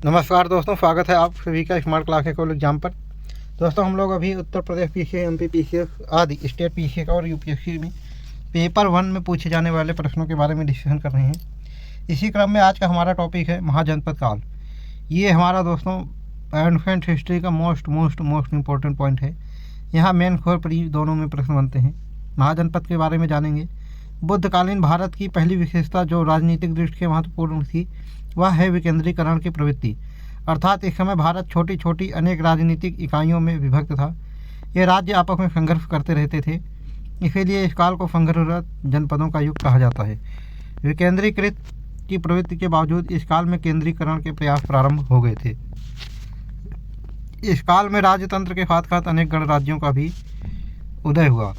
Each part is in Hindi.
नमस्कार दोस्तों, स्वागत है आप सभी का स्मार्ट क्लास कॉलेज एग्जाम पर। दोस्तों हम लोग अभी Uttar Pradesh PC, MP PC आदि स्टेट पीसी का और यूपीएससी में पेपर 1 में पूछे जाने वाले प्रश्नों के बारे में डिस्कशन कर रहे हैं। इसी क्रम में आज का हमारा टॉपिक है महाजनपद काल। ये हमारा दोस्तों एनशेंट हिस्ट्री का मोस्ट इम्पोर्टेंट पॉइंट है। यहाँ मेन खोर प्री दोनों में प्रश्न बनते हैं। महाजनपद के बारे में जानेंगे। बुद्धकालीन भारत की पहली विशेषता जो राजनीतिक दृष्टि से महत्वपूर्ण थी वह है विकेंद्रीकरण की प्रवृत्ति, अर्थात एक समय भारत छोटी छोटी अनेक राजनीतिक इकाइयों में विभक्त था। ये राज्य आपस में संघर्ष करते रहते थे, इसीलिए इस काल को संघर्षरत जनपदों का युग कहा जाता है। विकेंद्रीकृत की प्रवृत्ति के बावजूद इस काल में केंद्रीकरण के प्रयास प्रारंभ हो गए थे। इस काल में राजतंत्र के साथ साथ अनेक गणराज्यों का भी उदय हुआ।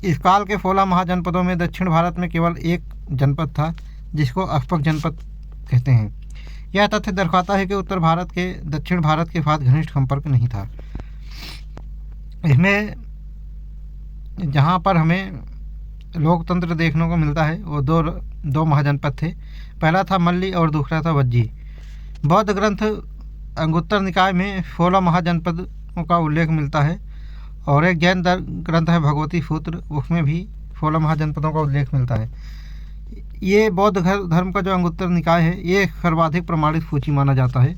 इस काल के 16 महाजनपदों में दक्षिण भारत में केवल एक जनपद था जिसको अस्पक जनपद कहते हैं। यह तथ्य दर्शाता है कि उत्तर भारत के दक्षिण भारत के साथ घनिष्ठ संपर्क नहीं था। इसमें जहाँ पर हमें लोकतंत्र देखने को मिलता है वो दो महाजनपद थे। पहला था मल्ली और दूसरा था वज्जी। बौद्ध ग्रंथ अंगुत्तर निकाय में 16 महाजनपदों का उल्लेख मिलता है और एक जैन ग्रंथ है भगवती सूत्र, उसमें भी 16 महाजनपदों का उल्लेख मिलता है। ये बौद्ध धर्म का जो अंगुत्तर निकाय है ये सर्वाधिक प्रमाणित सूची माना जाता है।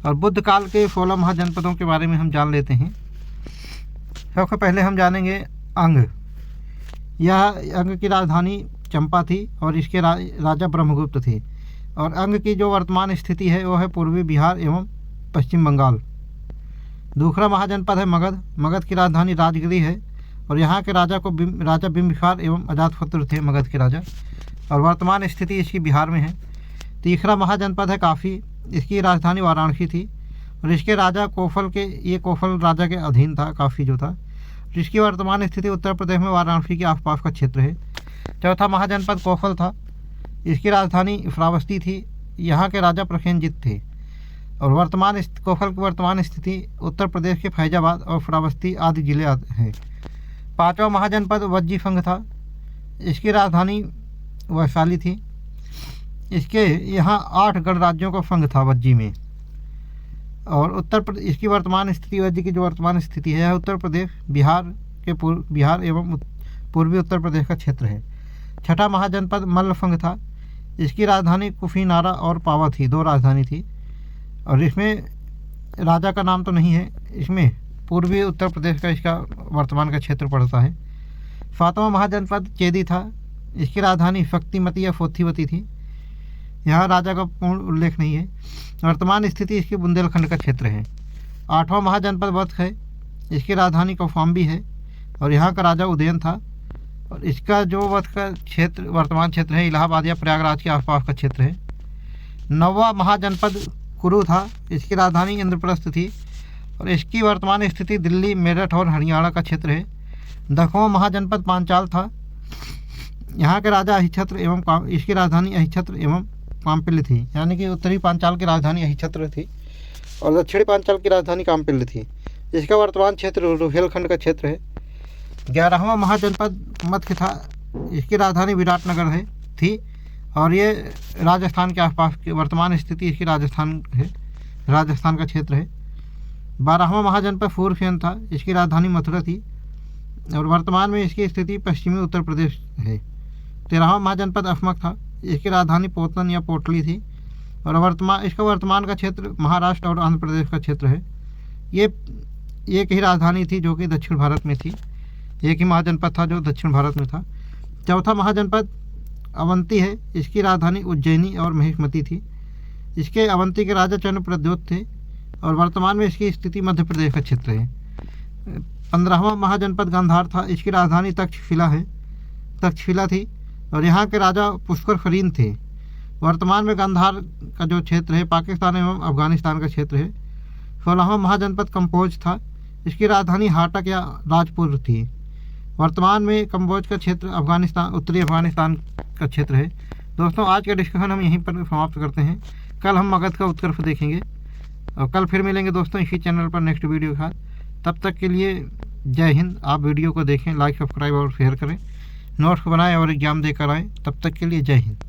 और बुद्ध काल के 16 महाजनपदों के बारे में हम जान लेते हैं। सबसे पहले हम जानेंगे अंग। यह अंग की राजधानी चंपा थी और इसके राजा ब्रह्मगुप्त थे। और अंग की जो वर्तमान स्थिति है वो है पूर्वी बिहार एवं पश्चिम बंगाल। दूसरा महाजनपद है मगध। मगध की राजधानी राजगिरी है और यहाँ के राजा बिंबिसार एवं अजातशत्रु थे मगध के राजा, और वर्तमान स्थिति इसकी बिहार में है। तीसरा महाजनपद है काशी। इसकी राजधानी वाराणसी थी और इसके राजा कोफल राजा के अधीन था काशी जो था, जिसकी वर्तमान स्थिति उत्तर प्रदेश में वाराणसी के आसपास का क्षेत्र है। चौथा महाजनपद कोफल था। इसकी राजधानी श्रावस्ती थी। यहाँ के राजा प्रसेनजित थे और कोफल की वर्तमान स्थिति उत्तर प्रदेश के फैजाबाद और श्रावस्ती आदि जिले हैं। पांचवा महाजनपद वज्जी संघ था। इसकी राजधानी वैशाली थी। इसके यहाँ 8 गणराज्यों का संघ था वज्जी में। और इसकी वर्तमान स्थिति, वज्जी की जो वर्तमान स्थिति है उत्तर प्रदेश बिहार एवं पूर्वी उत्तर प्रदेश का क्षेत्र है। छठा महाजनपद मल्ल संघ था। इसकी राजधानी कुफीनारा और पावा थी, 2 राजधानी थी। और इसमें राजा का नाम तो नहीं है, इसमें पूर्वी उत्तर प्रदेश का इसका वर्तमान का क्षेत्र पड़ता है। सातवां महाजनपद चेदी था। इसकी राजधानी शक्तिमती या फोथीवती थी। यहाँ राजा का पूर्ण उल्लेख नहीं है। वर्तमान स्थिति इसकी बुंदेलखंड का क्षेत्र है। आठवां महाजनपद वत्स है। इसकी राजधानी कौशाम्बी है और यहाँ का राजा उदयन था। और इसका जो वत्स का क्षेत्र वर्तमान क्षेत्र है इलाहाबाद या प्रयागराज के आसपास का क्षेत्र है। 9वां महाजनपद कुरु था। इसकी राजधानी इंद्रप्रस्थ थी और इसकी वर्तमान स्थिति दिल्ली, मेरठ और हरियाणा का क्षेत्र है। 10वां महाजनपद पांचाल था। यहाँ के राजा अहिछत्र एवं इसकी राजधानी अहिछत्र एवं काम्पिल्य थी, यानी कि उत्तरी पांचाल की राजधानी अहिछत्र थी और दक्षिणी पांचाल की राजधानी काम्पिल्य थी। इसका वर्तमान क्षेत्र रुहेलखंड का क्षेत्र है। 11वां महाजनपद मत्स्य था। इसकी राजधानी विराटनगर थी और ये राजस्थान के आसपास की वर्तमान स्थिति इसकी राजस्थान का क्षेत्र है। 12वां महाजनपद सूरसेन था। इसकी राजधानी मथुरा थी और वर्तमान में इसकी स्थिति पश्चिमी उत्तर प्रदेश है। 13वां महाजनपद अस्मक था। इसकी राजधानी पोतन या पोटली थी और इसका वर्तमान का क्षेत्र महाराष्ट्र और आंध्र प्रदेश का क्षेत्र है। ये एक ही राजधानी थी जो कि दक्षिण भारत में थी। एक ही महाजनपद था जो दक्षिण भारत में था। चौथा महाजनपद अवंती है। इसकी राजधानी उज्जैनी और महिष्मती थी। इसके अवंती के राजा चंद्रप्रद्योत थे और वर्तमान में इसकी स्थिति मध्य प्रदेश का क्षेत्र है। 15वां महाजनपद गांधार था। इसकी राजधानी तक्षशिला थी और यहाँ के राजा पुष्कर फरीन थे। वर्तमान में गांधार का जो क्षेत्र है पाकिस्तान एवं अफगानिस्तान का क्षेत्र है। 16वां महाजनपद कंपोज था। इसकी राजधानी हाटक या राजपुर थी। वर्तमान में कंबोज का क्षेत्र उत्तरी अफगानिस्तान का क्षेत्र है। दोस्तों आज का डिस्कशन हम यहीं पर समाप्त करते हैं। कल हम मगध का उत्कर्ष देखेंगे और कल फिर मिलेंगे दोस्तों इसी चैनल पर नेक्स्ट वीडियो के साथ। तब तक के लिए जय हिंद। आप वीडियो को देखें, लाइक सब्सक्राइब और शेयर करें, नोट्स बनाएं और एग्जाम देकर आएँ। तब तक के लिए जय हिंद।